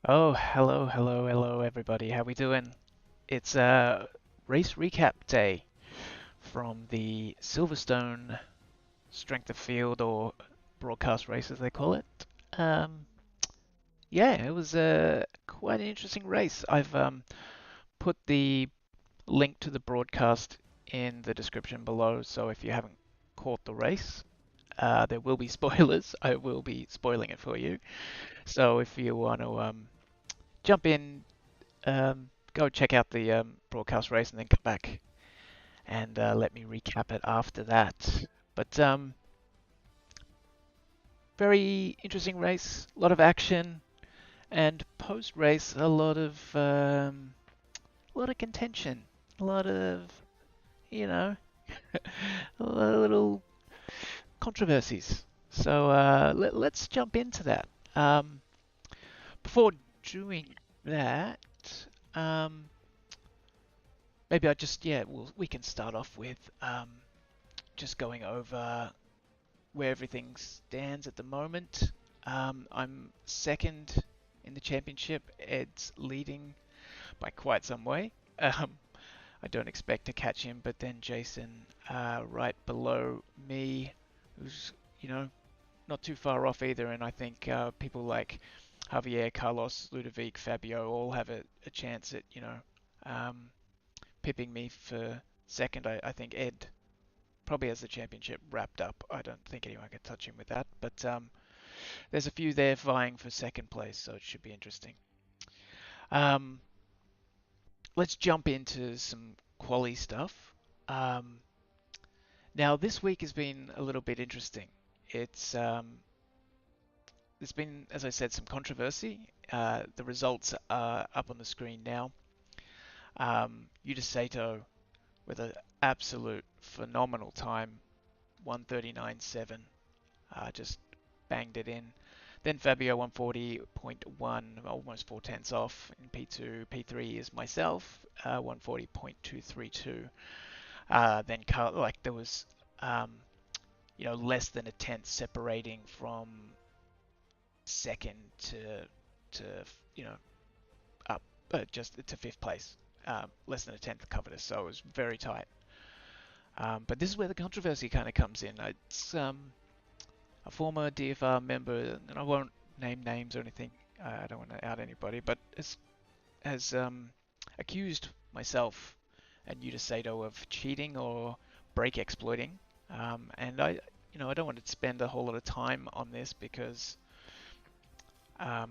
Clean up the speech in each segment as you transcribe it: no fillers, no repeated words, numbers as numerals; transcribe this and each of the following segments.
Oh, hello, everybody. How we doing? It's race recap day from the Silverstone Strength of Field or broadcast race as they call it. Um, yeah, it was quite an interesting race. I've put the link to the broadcast in the description below, so if you haven't caught the race, there will be spoilers. I will be spoiling it for you. So if you want to jump in, go check out the broadcast race and then come back and let me recap it after that. But very interesting race, a lot of action, and post race a lot of contention, a lot of you know a little controversies. So let's jump into that. Um, Before doing that, um, maybe I just we can start off with just going over where everything stands at the moment. I'm second in the championship. Ed's leading by quite some way. Um, I don't expect to catch him, but then Jason right below me, who's not too far off either. And I think people like Javiar, Carlos, Ludovic, Fabio all have a chance at um, pipping me for second. I think Ed probably has the championship wrapped up. I don't think anyone can touch him with that. But there's a few there vying for second place, so it should be interesting. Um, let's jump into some quali stuff. Um, Now, this week has been a little bit interesting. It's There's been, as I said, some controversy. The results are up on the screen now. Yuta Sato with an absolute phenomenal time, 139.7. Just banged it in. Then Fabio 140.1, almost 4 tenths off in P2. P3 is myself, 140.232. Then there was um, less than a tenth separating from second to up just to fifth place. Less than a tenth covered us, so it was very tight. But this is where the controversy kind of comes in. It's a former DFR member, and I won't name names or anything. I don't want to out anybody, but has accused myself and Yuta Sato of cheating or brake exploiting. And I don't want to spend a whole lot of time on this because um,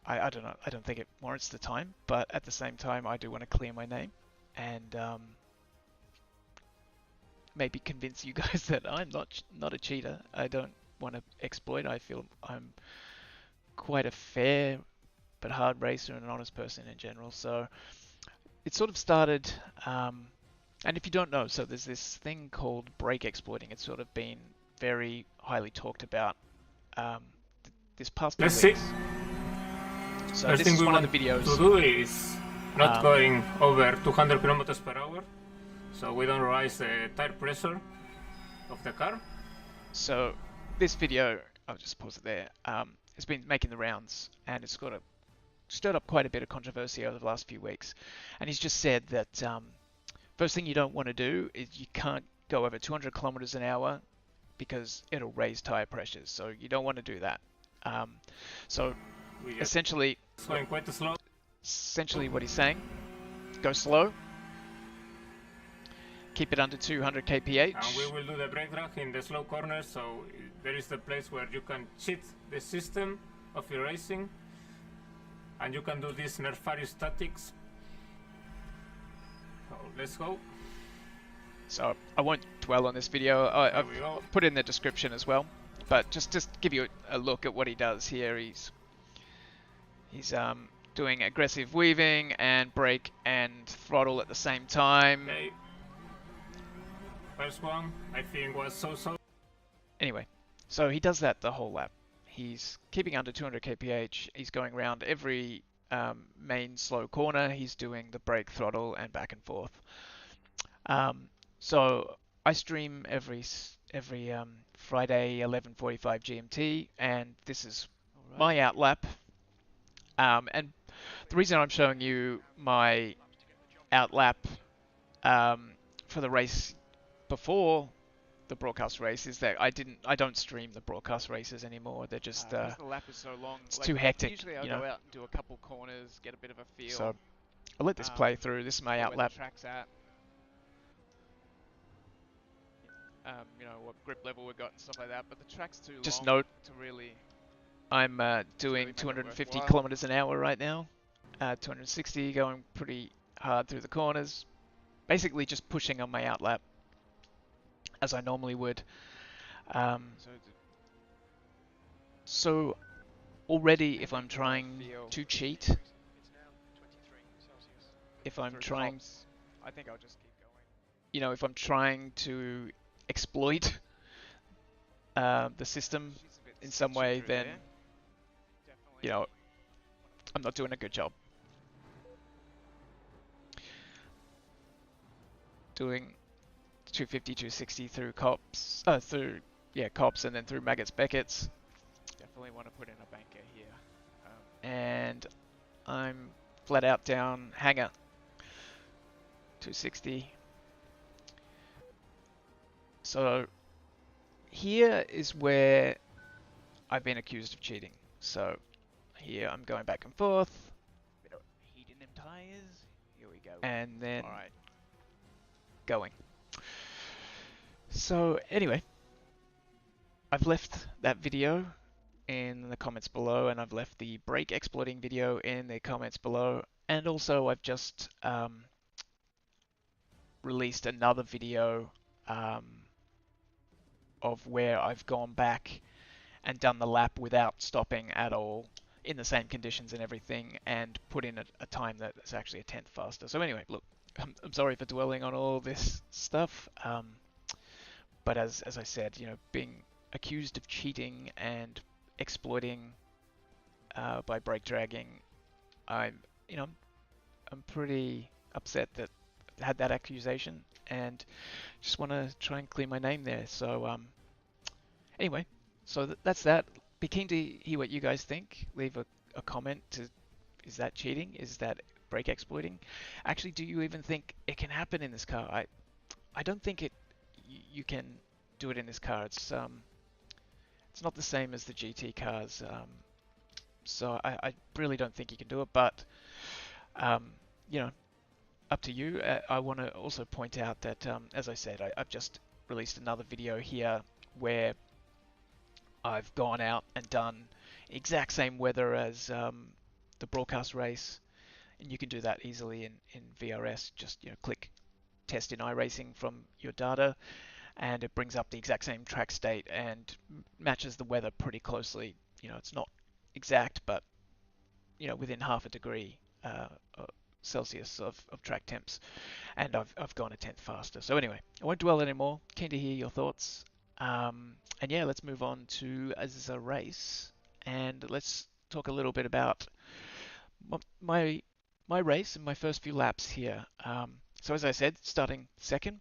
I don't know. I don't think it warrants the time, but at the same time, I do want to clear my name and maybe convince you guys that I'm not a cheater. I don't want to exploit. I feel I'm quite a fair but hard racer and an honest person in general. So it sort of started. And if you don't know, so there's this thing called brake exploiting. It's sort of been very highly talked about um, this past few Let's see. weeks. So First this thing is we one of want the videos. to do is not Um, going over 200 kilometers per hour, so we don't rise the tire pressure of the car. so this video, I'll just pause it there. It's been making the rounds, and it's stirred up quite a bit of controversy over the last few weeks. And he's just said that first thing you don't want to do is you can't go over 200 kilometers an hour because it'll raise tire pressures. So you don't want to do that. So We just essentially, going quite slow. essentially what he's saying, go slow, keep it under 200 And we kph. will do the brake drag in the slow corners, so there is the place where you can cheat the system of your racing, and you can do this nefarious statics. So let's go. So I won't dwell on this video. I've we go. put it in the description as well. But just give you a look at what he does here. He's doing aggressive weaving and brake and throttle at the same time. Okay. First one, I think, was so. Anyway, so he does that the whole lap. He's keeping under 200 kph. He's going around every main slow corner. He's doing the brake, throttle, and back and forth. So I stream every Friday 11:45 GMT, and this is my out lap. And the reason I'm showing you my outlap um, for the race before the broadcast race is that I don't stream the broadcast races anymore. They're just Because the lap is so long. it's Like too hectic, usually I'll you know. go out and do a couple corners, get a bit of a So feel I'll let this play through. This is my for where the outlap. track's at. What grip level we've got and stuff like that. But the track's too Just long note to really I'm doing really make it 250 worthwhile. kilometers an hour right now. 260, going pretty hard through the corners. Basically just pushing on my outlap as I normally would. Um, So so already, if having I'm more trying feel to cheat, if I'm through trying, cops, I think I'll just keep going. if I'm trying to exploit the system She's a bit in some sketchy way, through then there. Definitely. you know I'm not doing a good job. Doing 250, 260 through cops, cops, and then through maggots, Beckett's, Definitely want to put in a banker here. and I'm flat out down hanger 260. So here is where I've been accused of cheating. So here I'm going back and forth, bit of heat in them tires. Here we go. And then All right. going. So anyway, I've left that video in the comments below, and I've left the brake exploiting video in the comments below, and also I've just released another video um, of where I've gone back and done the lap without stopping at all in the same conditions and everything, and put in a time that's actually a tenth faster. So anyway, look, I'm sorry for dwelling on all this stuff, but as I said, being accused of cheating and exploiting by brake dragging, I'm you know I'm pretty upset that I had that accusation, and just want to try and clear my name there. So anyway, so that's that. Be keen to hear what you guys think. Leave a comment. Is that cheating? Is that brake exploiting? Actually, do you even think it can happen in this car? I don't think you can do it in this car. It's not the same as the GT cars. So I really don't think you can do it. But um, you know, up to you. I want to also point out that, as I said, I've just released another video here where I've gone out and done exact same weather as the broadcast race, and you can do that easily in VRS. Just click test in iRacing from your data, and it brings up the exact same track state and matches the weather pretty closely. It's not exact, but within half a degree Celsius of track temps, and I've gone a tenth faster. So anyway, I won't dwell anymore. Keen to hear your thoughts. And yeah, let's move on to the race, and let's talk a little bit about my my race and my first few laps here. So as I said, starting second,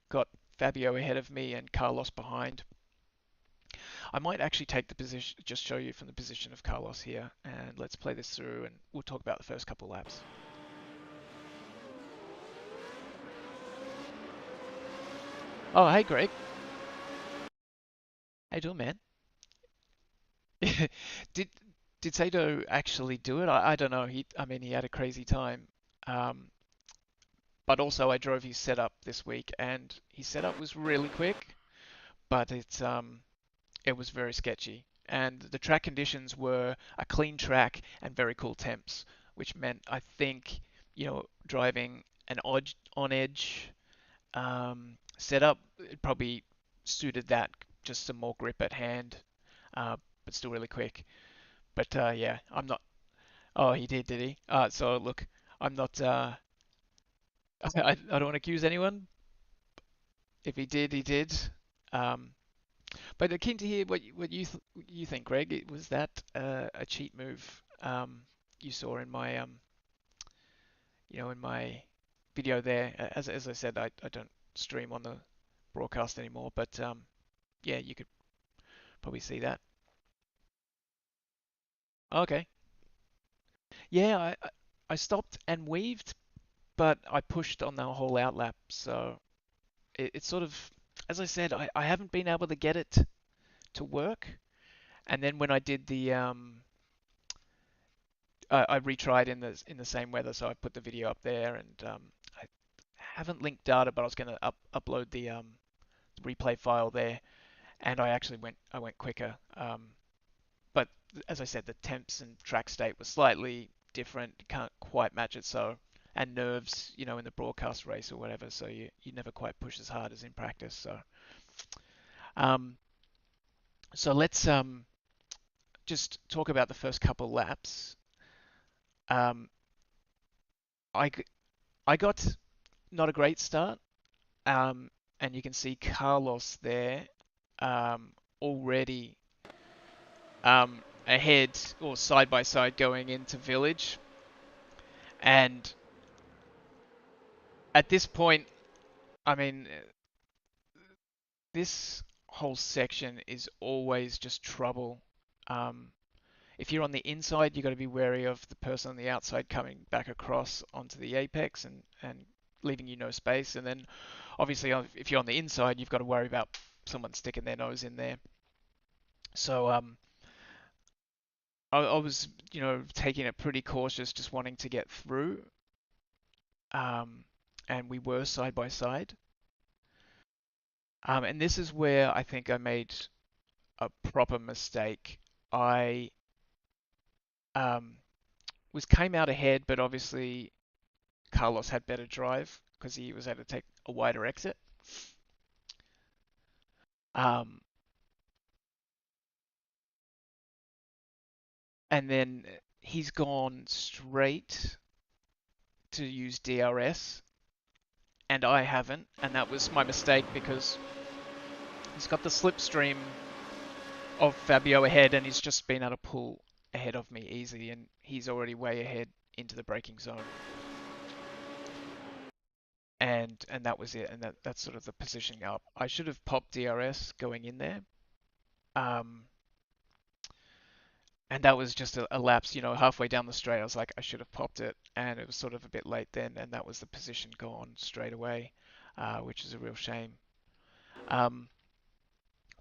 got Fabio ahead of me and Carlos behind. I might actually take the position, just show you from the position of Carlos here, and let's play this through, and we'll talk about the first couple laps. Oh, hey Greg. How you doing, man? Did did Sato actually do it? I don't know. He had a crazy time. Um, but also I drove his setup this week, and his setup was really quick, but it was very sketchy. And the track conditions were a clean track and very cool temps, which meant I think driving an odd on edge setup, it probably suited that. Just some more grip at hand, but still really quick. But yeah, I'm not. Oh, he did he? So look, I'm not. I don't want to accuse anyone. If he did, he did. Um, but keen to hear what you think, Greg. Was that a cheat move you saw in my in my video there? As I said, I don't stream on the broadcast anymore, but yeah, you could probably see that. Okay. Yeah, I stopped and weaved, but I pushed on the whole outlap, so it's sort of, as I said, I haven't been able to get it to work. And then when I did I retried in the same weather, so I put the video up there, and I haven't linked data, but I was going to upload the replay file there, and I went quicker. But as I said, the temps and track state was slightly different. You can't quite match it, so and nerves, in the broadcast race or whatever, so you never quite push as hard as in practice. Um, so let's just talk about the first couple laps. Um, I I got not a great start, um, and you can see Carlos there um, already ahead or side by side going into village, and at this point, I mean, this whole section is always just trouble. Um, if you're on the inside, you've got to be wary of the person on the outside coming back across onto the apex and leaving you no space. And then, obviously, if you're on the inside, you've got to worry about someone sticking their nose in there. So I was, taking it pretty cautious, just wanting to get through. And we were side by side. And this is where I think I made a proper mistake. I um, came out ahead, but obviously Carlos had better drive because he was able to take a wider exit. Um, and then he's gone straight to use DRS, and I haven't, and that was my mistake because he's got the slipstream of Fabio ahead, and he's just been able to pull ahead of me easy, and he's already way ahead into the braking zone. And that was it, and that's sort of the positioning up. I should have popped DRS going in there. Um, and that was just a lapse, halfway down the straight. I was like, I should have popped it, and it was sort of a bit late then, and that was the position gone straight away, which is a real shame. Um,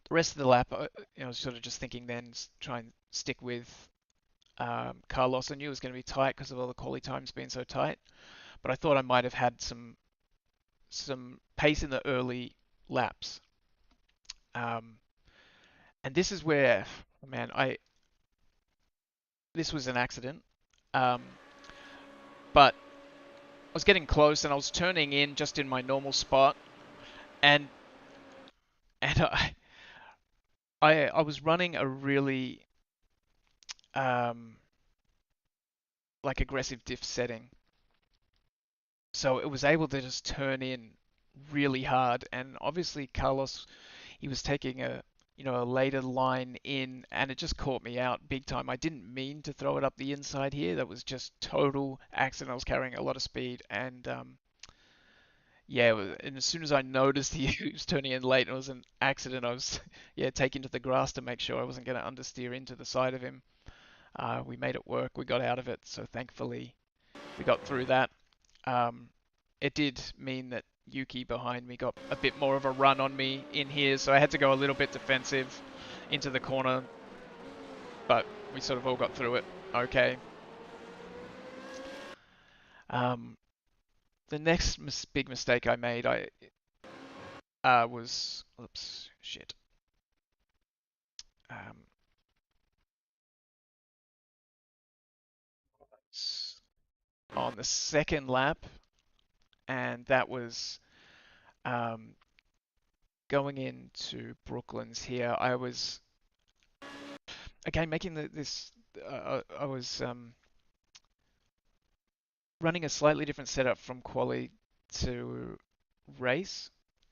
the rest of the lap, I was sort of just thinking then, try and stick with Carlos. I knew it was going to be tight because of all the quali times being so tight, but I thought I might have had some pace in the early laps. Um, and this is where, man, this was an accident. Um, but I was getting close and I was turning in just in my normal spot, and and I was running a really um, like aggressive diff setting, so it was able to just turn in really hard. And obviously Carlos, he was taking a later line in, and it just caught me out big time. I didn't mean to throw it up the inside here. That was just total accident. I was carrying a lot of speed, and yeah, and as soon as I noticed he was turning in late and it was an accident, I was yeah taking to the grass to make sure I wasn't going to understeer into the side of him. We made it work. We got out of it, so thankfully we got through that. Um, it did mean that Yuki behind me got a bit more of a run on me in here, so I had to go a little bit defensive into the corner, but we sort of all got through it okay. Um, the next big mistake I made, was, oops, shit. Um, on the second lap, and that was um, going into Brooklands here. I was again making this. I was running a slightly different setup from Quali to race,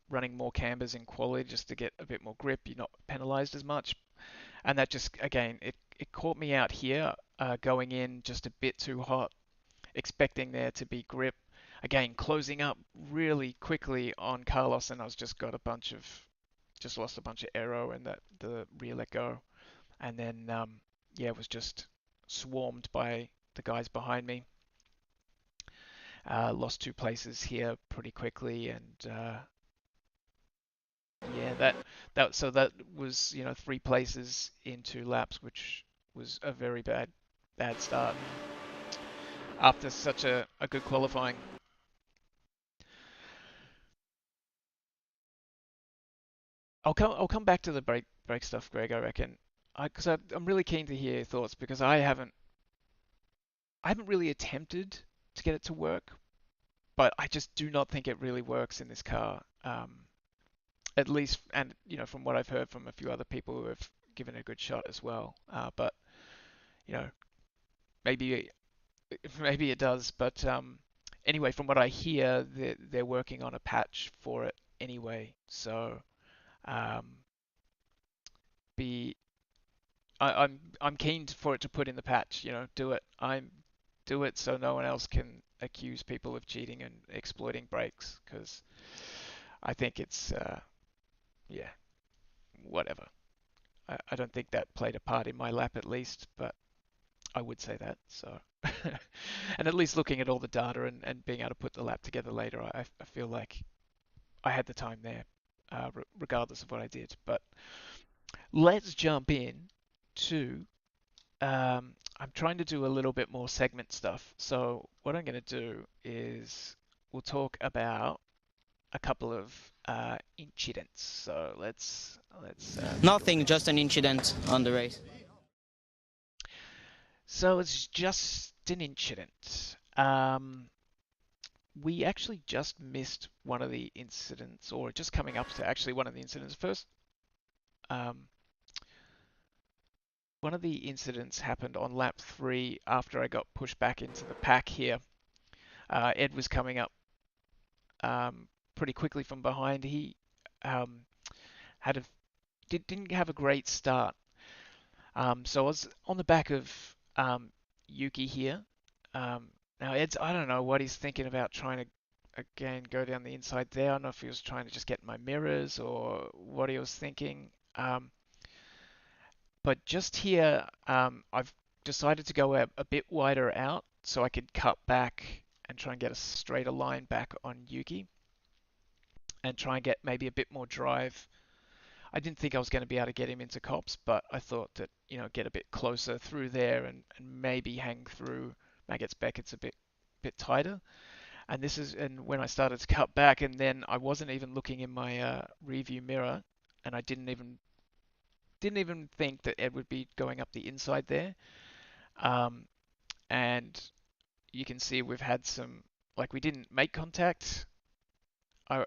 running more cambers in Quali just to get a bit more grip. You're not penalised as much, and that just again it caught me out here, going in just a bit too hot, expecting there to be grip. Again, closing up really quickly on Carlos, and I was just lost a bunch of aero, and that the rear let go, and then yeah, was just swarmed by the guys behind me. Lost 2 places here pretty quickly, and yeah, that was 3 places in 2 laps, which was a very bad start after such a good qualifying. I'll come back to the break stuff, Greg. I reckon, because I'm really keen to hear your thoughts because I haven't really attempted to get it to work, but I just do not think it really works in this car. At least, and from what I've heard from a few other people who have given it a good shot as well. But you know, maybe maybe it does. But anyway, from what I hear, they're working on a patch for it anyway. So um, be I'm keen for it to put in the patch. Do it. Do it so no one else can accuse people of cheating and exploiting brakes because I think it's yeah, whatever. I don't think that played a part in my lap at least, but I would say that. So, and at least looking at all the data and being able to put the lap together later, I feel like I had the time there, regardless of what I did. But let's jump in to. I'm trying to do a little bit more segment stuff. So what I'm going to do is we'll talk about a couple of incidents. So let's take a look Nothing, at. just an incident on the race. So it's just an incident. We actually just missed one of the incidents, or just coming up to actually one of the incidents. First, um, one of the incidents happened on lap 3 after I got pushed back into the pack here. Ed was coming up pretty quickly from behind. He um, had a didn't have a great start. So I was on the back of Yuki here. Now Ed's, I don't know what he's thinking about trying to again go down the inside there. I don't know if he was trying to just get my mirrors or what he was thinking. But just here, I've decided to go a bit wider out so I could cut back and try and get a straighter line back on Yuki and try and get maybe a bit more drive. I didn't think I was going to be able to get him into cops, but I thought that, get a bit closer through there and maybe hang through Maggots Beckett's a bit tighter. And when I started to cut back, and then I wasn't even looking in my review mirror, and I didn't even think that Ed would be going up the inside there. Um, and you can see we've had some, like we didn't make contact. I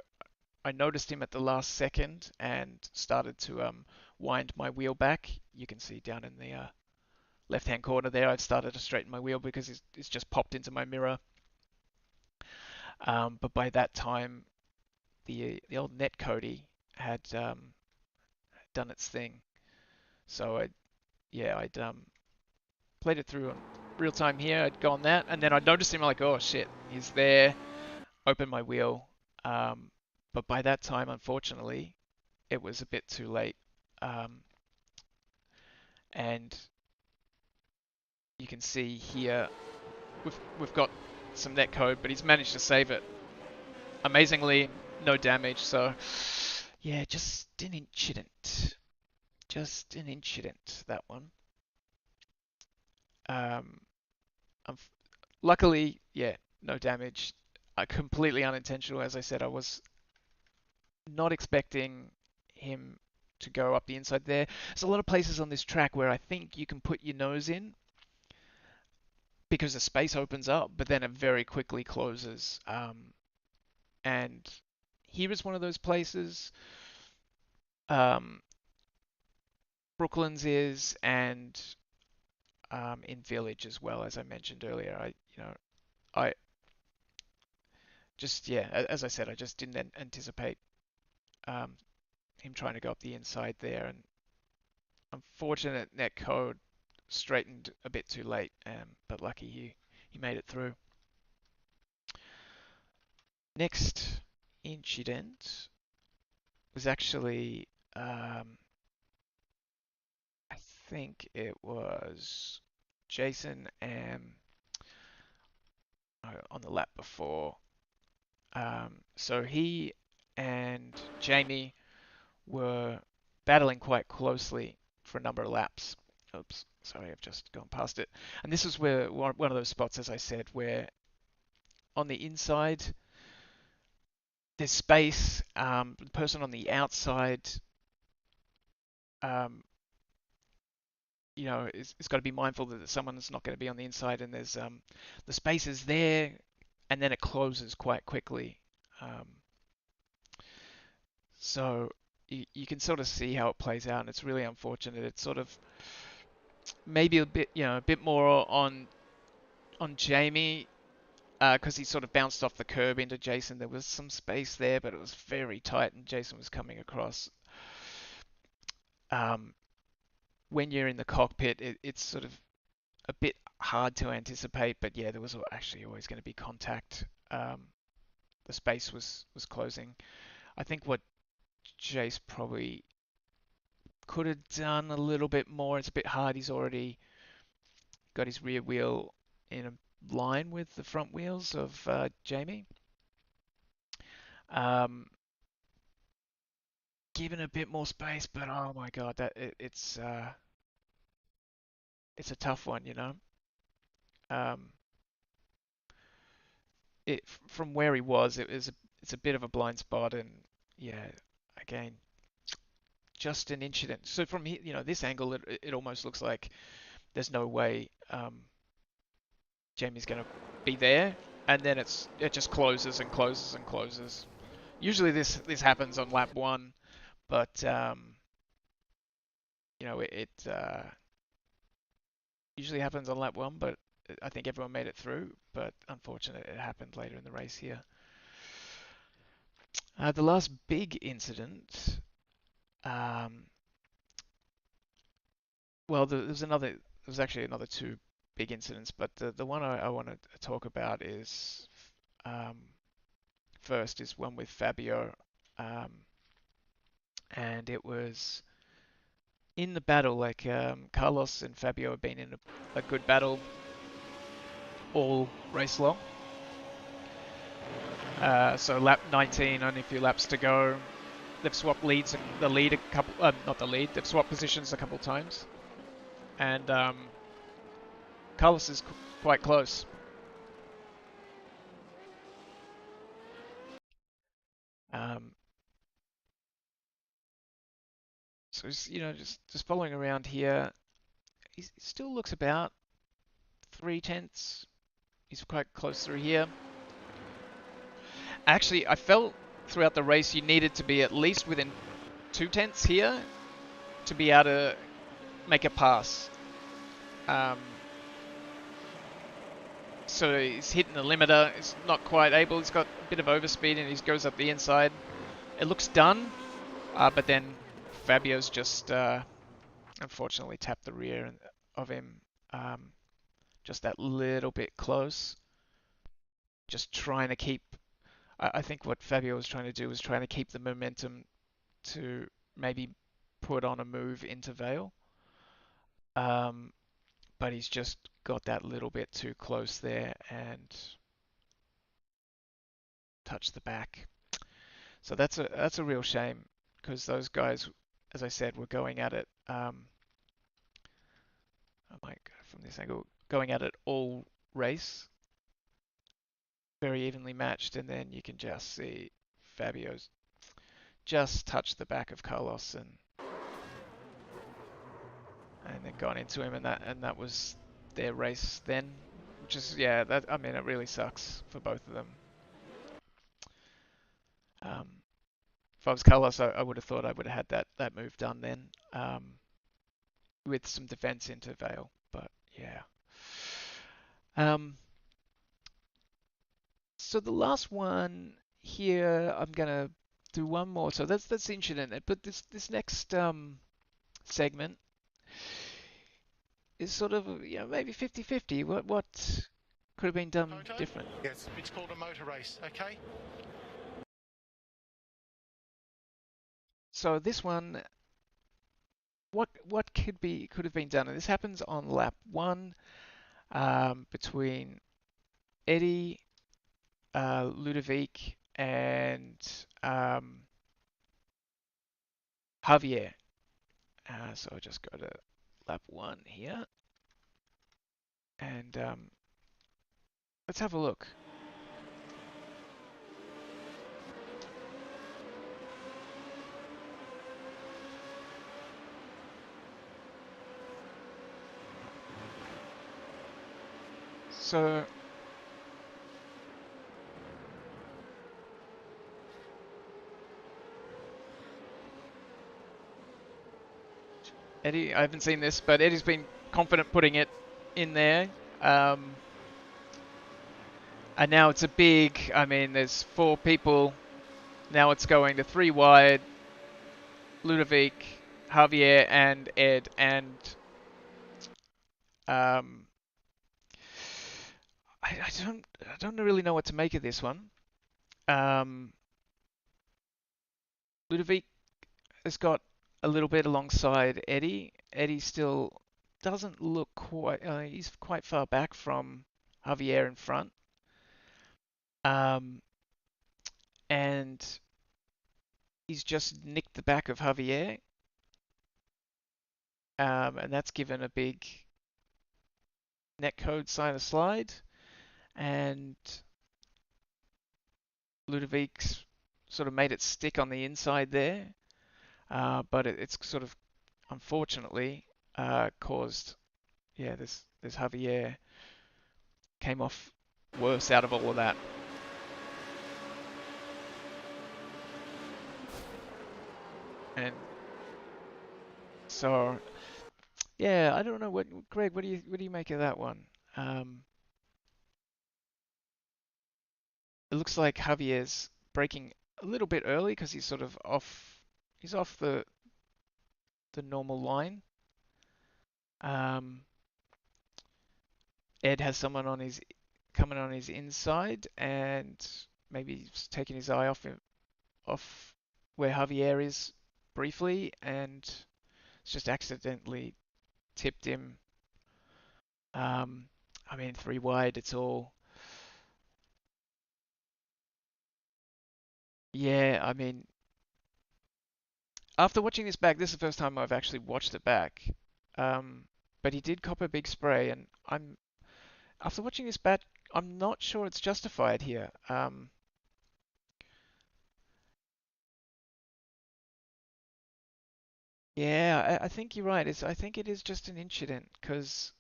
I noticed him at the last second and started to wind my wheel back. You can see down in the left-hand corner there, I've started to straighten my wheel because it's just popped into my mirror. But by that time, the old net Cody had done its thing. So I'd played it through on real time here. I'd go on that, and then I'd noticed him like, oh shit, he's there. Open my wheel. But by that time, unfortunately, it was a bit too late. Um, and you can see here we've got some net code, but he's managed to save it. Amazingly, no damage. So yeah, just an incident. Just an incident, that one. Um, luckily, yeah, no damage. Completely unintentional. As I said, I was not expecting him to go up the inside there. There's a lot of places on this track where I think you can put your nose in because the space opens up, but then it very quickly closes. And here is one of those places. Um, Brooklands is, and in Village as well, as I mentioned earlier. I just, yeah, as I said, I just didn't anticipate um, him trying to go up the inside there, and unfortunate net code straightened a bit too late, but lucky he made it through. Next incident was actually, I think it was Jason and on the lap before. So he and Jamie were battling quite closely for a number of laps. Oops, sorry, I've just gone past it. And this is where one of those spots, as I said, where on the inside there's space. The person on the outside, um, is got to be mindful that someone is not going to be on the inside, and there's the space is there, and then it closes quite quickly. Um, so you can sort of see how it plays out, and it's really unfortunate. It's sort of maybe a bit more on Jamie because he sort of bounced off the curb into Jason. There was some space there, but it was very tight, and Jason was coming across. Um, when you're in the cockpit, it's sort of a bit hard to anticipate, but yeah, there was actually always going to be contact. The space was closing. I think what Jace probably could have done a little bit more. It's a bit hard. He's already got his rear wheel in a line with the front wheels of Jamie. Given a bit more space, but oh my god, it's a tough one, you know. Um, from where he was, it's a bit of a blind spot, and yeah, again, just an incident. So from here, this angle, it almost looks like there's no way Jamie's gonna be there, and then it just closes and closes and closes. Usually this happens on lap one, but it usually happens on lap one, but I think everyone made it through. But unfortunately, it happened later in the race here. The last big incident. Well, there was actually another two big incidents, but the one I want to talk about is um, first is one with Fabio, um, and it was in the battle. Like Carlos and Fabio have been in a good battle all race long. So lap 19, only a few laps to go. They've swapped leads, the lead a couple, not the lead. They've swapped positions a couple times, and Carlos is quite close. So he's, just following around here. He still looks about 3/10. He's quite close through here. Actually, I felt throughout the race you needed to be at least within 2/10 here to be able to make a pass. So he's hitting the limiter. He's not quite able. He's got a bit of overspeed and he goes up the inside. It looks done, but then Fabio's just unfortunately tapped the rear of him. Just that little bit close. Just trying to keep. I think what Fabio was trying to do was trying to keep the momentum to maybe put on a move into Vale. But he's just got that little bit too close there and touched the back. So that's a real shame because those guys, as I said, were going at it. I might go from this angle, going at it all race, very evenly matched, and then you can just see Fabio's just touched the back of Carlos and then gone into him, and that was their race then. Which is, yeah, that, I mean, it really sucks for both of them. If I was Carlos, I would have thought I would have had that move done then, with some defense into Vale. But yeah. So the last one here, I'm gonna do one more. So that's Inchident. But this next segment is sort of, maybe 50-50. What could have been done different? Yes, it's called a motor race, okay? So this one, what could have been done? And this happens on lap one, between Eddie, Ludovic, and Javier. So I'll just go to lap 1 here, and let's have a look. So Eddie, I haven't seen this, but Eddie's been confident putting it in there. And now it's a big, I mean, there's 4 people. Now it's going to 3 wide. Ludovic, Javier, and Ed, and I don't really know what to make of this one. Ludovic has got a little bit alongside Eddie. Eddie still doesn't look quite. He's quite far back from Javier in front. And he's just nicked the back of Javier. And that's given a big netcode sign of slide. And Ludovic's sort of made it stick on the inside there. But it's sort of, unfortunately, caused, yeah, this Javier came off worse out of all of that. And so, yeah, I don't know Greg, what do you make of that one? It looks like Javier's braking a little bit early because he's sort of off. He's off the normal line. Ed has someone coming on his inside, and maybe he's taking his eye off where Javier is briefly, and it's just accidentally tipped him. I mean, 3 wide, it's all. Yeah, I mean, after watching this back, this is the first time I've actually watched it back. But he did cop a big spray, and after watching this back, I'm not sure it's justified here. Yeah, I think you're right. I think it is just an incident because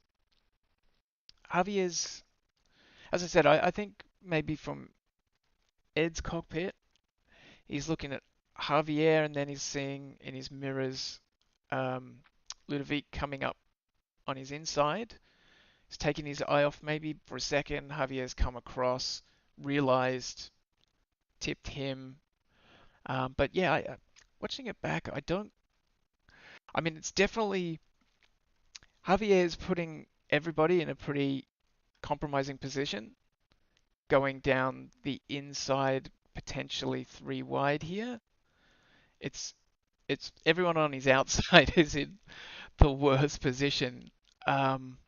Javier's, as I said, I think maybe from Ed's cockpit, he's looking at Javier and then he's seeing in his mirrors Ludovic coming up on his inside. He's taking his eye off maybe for a second. Javier's come across, realized, tipped him. But yeah, watching it back, I don't. I mean, it's definitely Javier's putting everybody in a pretty compromising position, going down the inside, potentially 3 wide here. It's everyone on his outside is in the worst position. Um,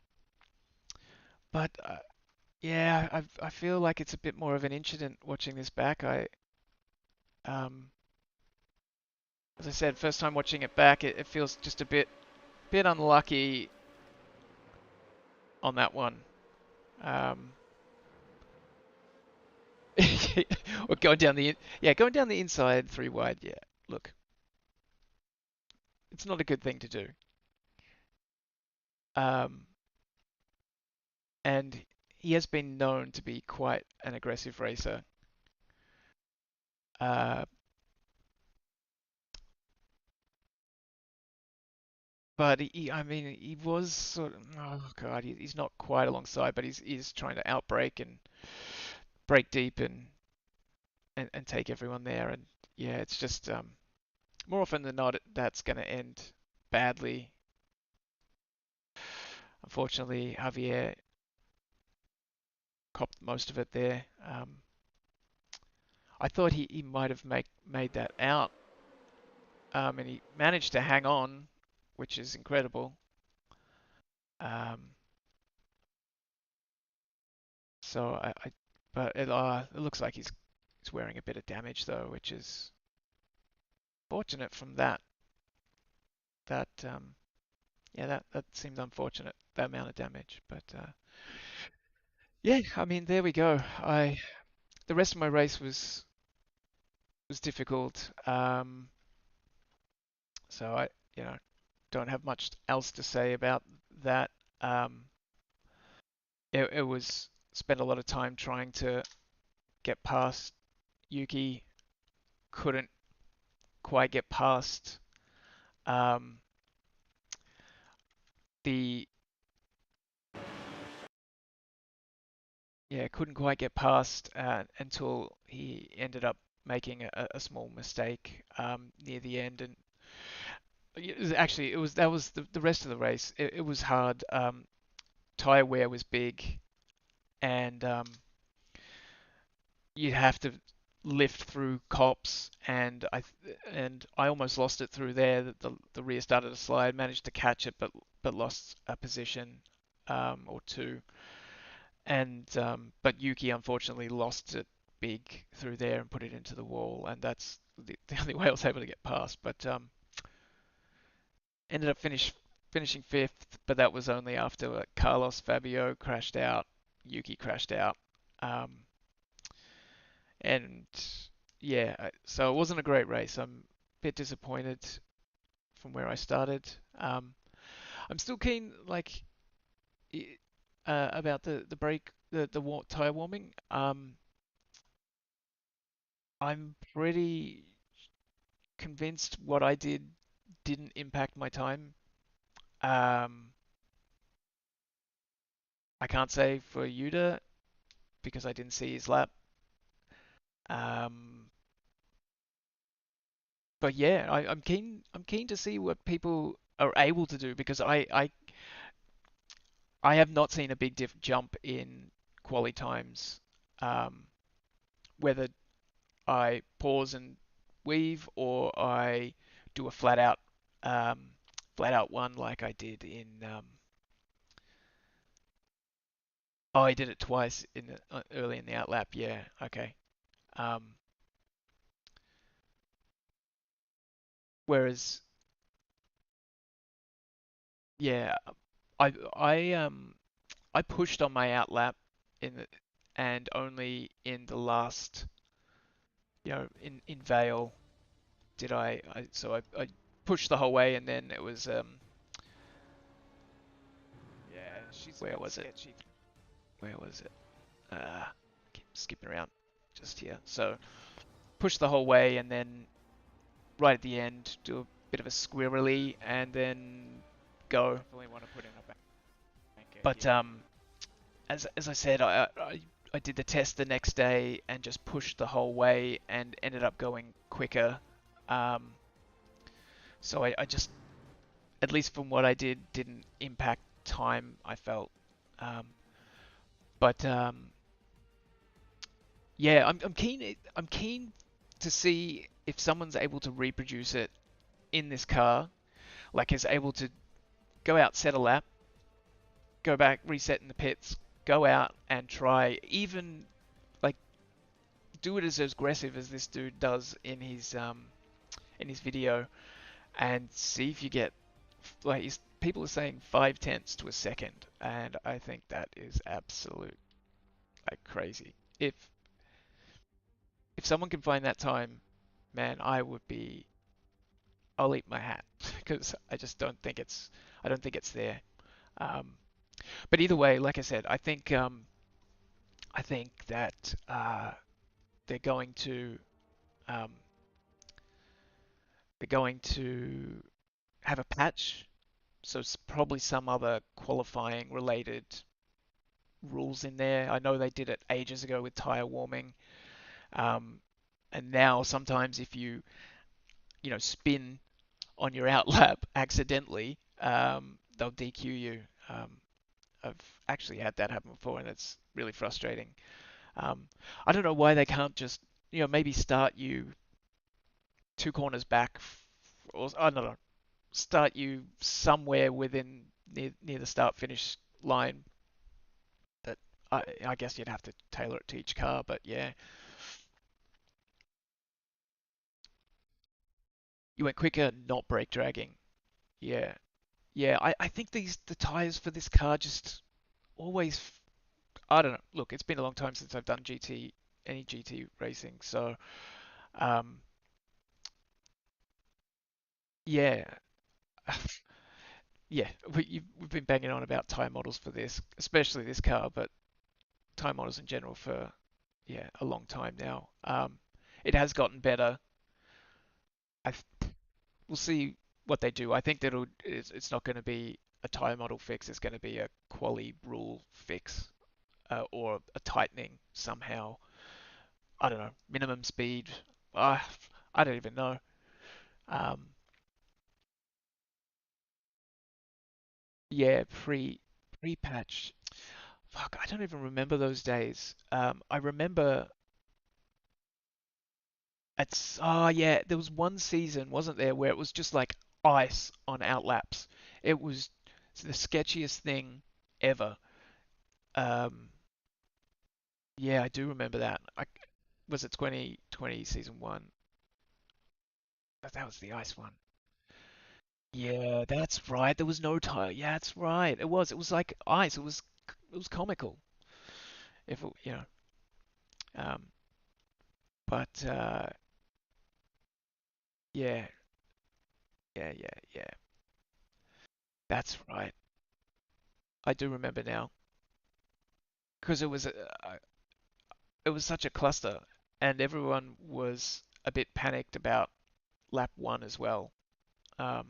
but yeah, I feel like it's a bit more of an incident watching this back. Um, as I said, first time watching it back, it feels just a bit unlucky on that one. Or going down the inside 3 wide. Yeah, look, it's not a good thing to do. And he has been known to be quite an aggressive racer. But I mean, he was sort of, oh God, he's not quite alongside, but he's trying to outbrake and break deep and take everyone there. And yeah, it's just more often than not, that's going to end badly. Unfortunately, Javier copped most of it there. I thought he might have made that out, and he managed to hang on, which is incredible. Um, So but it looks like he's wearing a bit of damage though, which is fortunate from that. That yeah, that seemed unfortunate, that amount of damage. But yeah, I mean, there we go. The rest of my race was difficult. So I, you know, don't have much else to say about that. Um, it was spent a lot of time trying to get past Yuki. Couldn't quite get past um, the yeah, couldn't quite get past until he ended up making a small mistake near the end, and actually that was the rest of the race. It was hard. Tire wear was big, and you'd have to lift through cops, and I almost lost it through there. The rear started to slide, managed to catch it, but lost a position or two. And but Yuki unfortunately lost it big through there and put it into the wall, and that's the only way I was able to get past. But ended up finishing fifth, but that was only after Carlos Fabio crashed out, Yuki crashed out, um, and yeah, so it wasn't a great race. I'm a bit disappointed from where I started. Um, I'm still keen, like about the brake, the tire warming. I'm pretty convinced what I did didn't impact my time. Um, I can't say for Yuta because I didn't see his lap. Um, but yeah, I'm keen. I'm keen to see what people are able to do because I have not seen a big jump in quali times. Um, whether I pause and weave or I do a um, flat out one like I did in oh, I did it twice in early in the outlap. Yeah, okay. Um, whereas, yeah, I pushed on my outlap in the, and only in the last, in Vale did I pushed the whole way, and then it was Yeah, she's a where bit was it? sketchy. Where was it? Keep skipping around just here. So push the whole way, and then right at the end do a bit of a squirrely, and then go. Definitely want to put in a banker But here. as I said, I did the test the next day and just pushed the whole way and ended up going quicker. Um, so I just, at least from what I did, didn't impact time, I felt. Um, but yeah, I'm keen. I'm keen to see if someone's able to reproduce it in this car, like is able to go out, set a lap, go back, reset in the pits, go out and try even like do it as aggressive as this dude does in his video and see if you get like people are saying 5/10 to a second, and I think that is absolute like crazy. If someone can find that time, man, I'll eat my hat because I don't think it's there. Um, but either way, like I said, I think that they're going to um, they're going to have a patch, so it's probably some other qualifying related rules in there. I know they did it ages ago with tire warming, um, and now sometimes if you spin on your outlap accidentally, they'll DQ you. I've actually had that happen before, and it's really frustrating. Um, I don't know why they can't just maybe start you two corners back, or I don't know, start you somewhere within near the start finish line. But I guess you'd have to tailor it to each car, but yeah, you went quicker, not brake dragging. Yeah, yeah. I think the tires for this car just always. I don't know. Look, it's been a long time since I've done any GT racing, so um, yeah, yeah. We've been banging on about tire models for this, especially this car, but tire models in general for yeah a long time now. It has gotten better. I We'll see what they do. I think that it's not going to be a tire model fix. It's going to be a quali rule fix or a tightening somehow. I don't know. Minimum speed. Uh, I don't even know. Um, yeah, pre-patch. Fuck, I don't even remember those days. I remember yeah, there was one season, wasn't there, where it was just like ice on outlaps. It was the sketchiest thing ever. Um, yeah, I do remember that. Was it 2020 season one? That was the ice one. Yeah, that's right. There was no tire. Yeah, that's right. It was. It was like ice. It was comical. If it, you know. Um, but yeah, yeah. That's right. I do remember now because it was such a cluster, and everyone was a bit panicked about lap one as well. Um,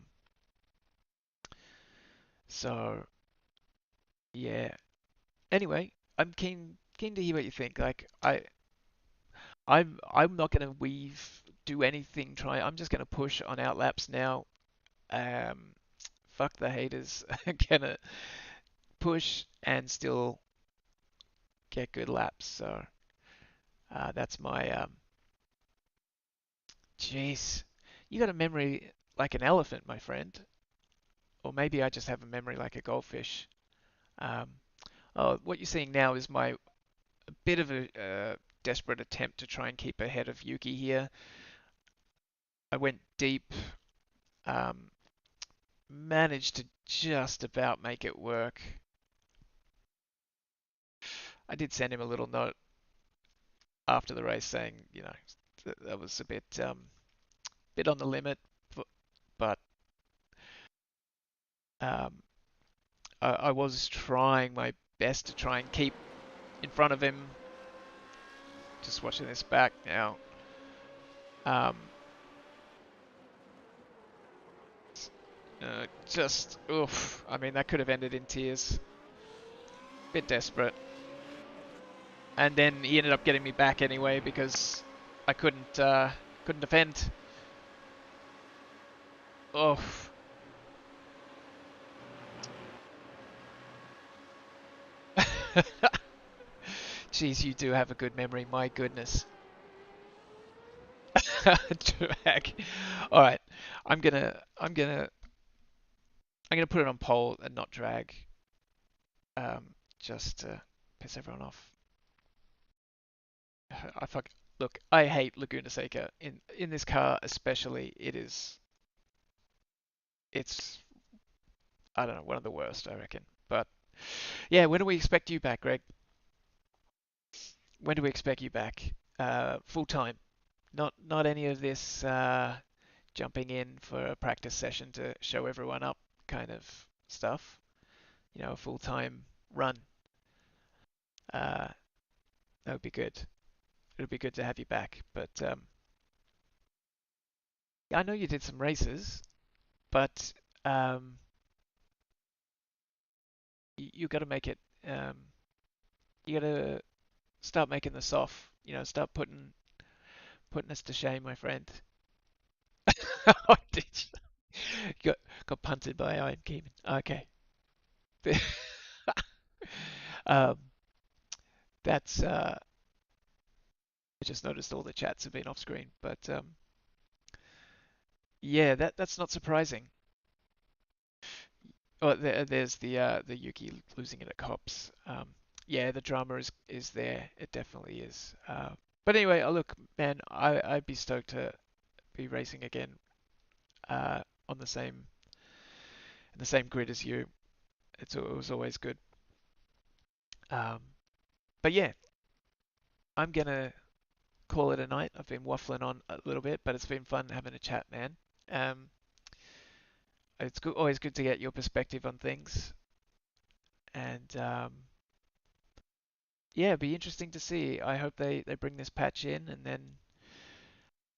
so yeah. Anyway, I'm keen to hear what you think. Like I'm not gonna do anything. I'm just gonna push on outlaps now. Um, fuck the haters. I'm gonna push and still get good laps. So that's my jeez. You got a memory like an elephant, my friend. Or maybe I just have a memory like a goldfish. Um, oh, what you're seeing now is my bit of a desperate attempt to try and keep ahead of Yuki here. I went deep, um, managed to just about make it work. I did send him a little note after the race saying, you know, that was a bit on the limit, but um, I was trying my best to try and keep in front of him. Just watching this back now. Um, just, oof. I mean, that could have ended in tears. Bit desperate. And then he ended up getting me back anyway because I couldn't defend. Oh, jeez, you do have a good memory. My goodness. Drag. All right, I'm gonna I'm gonna I'm gonna put it on pole and not drag. Just to piss everyone off. I fuck. Look, I hate Laguna Seca in this car especially. It's I don't know, one of the worst I reckon. But yeah, when do we expect you back, Greg? When do we expect you back? Full time. Not any of this jumping in for a practice session to show everyone up kind of stuff. You know, a full time run. Uh, that would be good. It would be good to have you back. But yeah, I know you did some races, but um, you got to make it. Um, you got to start making the SOF. You know, start putting us to shame, my friend. Oh, did you? Got punted by Iron Keeman. Okay. um, that's I just noticed all the chats have been off screen, but yeah, that's not surprising. Oh, there's the Yuki losing it at cops. yeah, the drama is there. It definitely is. But anyway, look, man, I'd be stoked to be racing again uh, on the same grid as you. It was always good. Um, but yeah, I'm gonna call it a night. I've been waffling on a little bit, but it's been fun having a chat, man. Um, it's always good to get your perspective on things, and yeah, it'd be interesting to see. I hope they bring this patch in, and then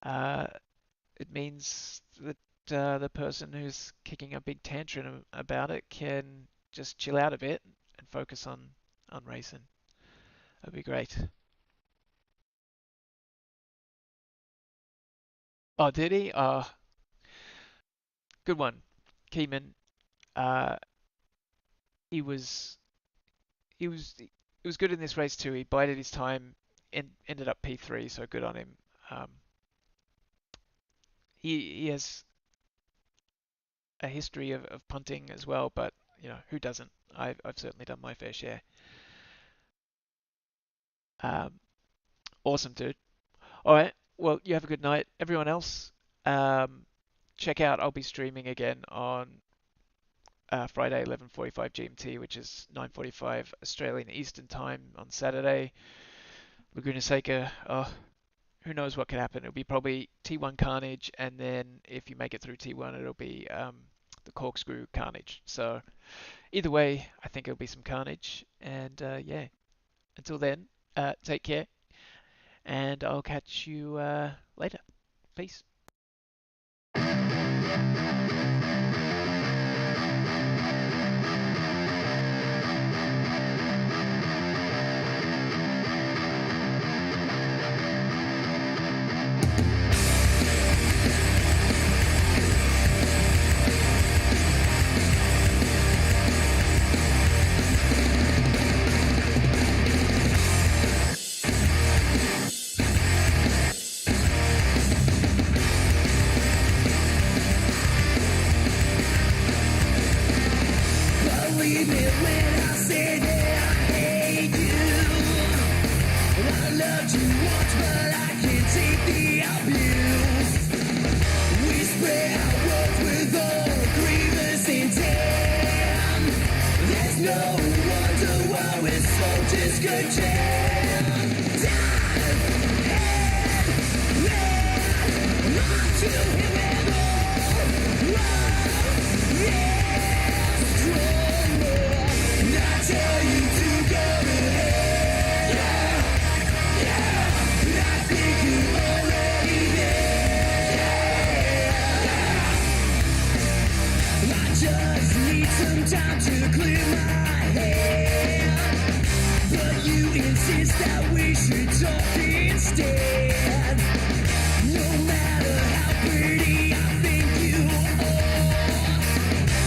uh, it means that the person who's kicking a big tantrum about it can just chill out a bit and focus on racing. That'd be great. Oh, did he? Good one. Keyman. Uh, he was he was good in this race too. He bided his time and ended up P3, so good on him. Um, he has a history of punting as well, but you know who doesn't? I've certainly done my fair share. Um, awesome, dude. All right. Well, you have a good night. Everyone else, um, check out. I'll be streaming again on Friday, 11:45 GMT, which is 9:45 Australian Eastern Time on Saturday. Laguna Seca. Oh, who knows what could happen? It'll be probably T1 Carnage, and then if you make it through T1, it'll be the Corkscrew Carnage. So either way, I think it'll be some carnage. And yeah, until then, take care, and I'll catch you later. Peace. Believe it when I say that I hate you. I loved you once, but I can't take the abuse. We spread our words with all grievous intent. There's no wonder why we're so discontent. Dive head onto him and all. Yeah, strong. I tell you to go to hell. Yeah, but I think you already there. I just need some time to clear my head. But you insist that we should talk instead.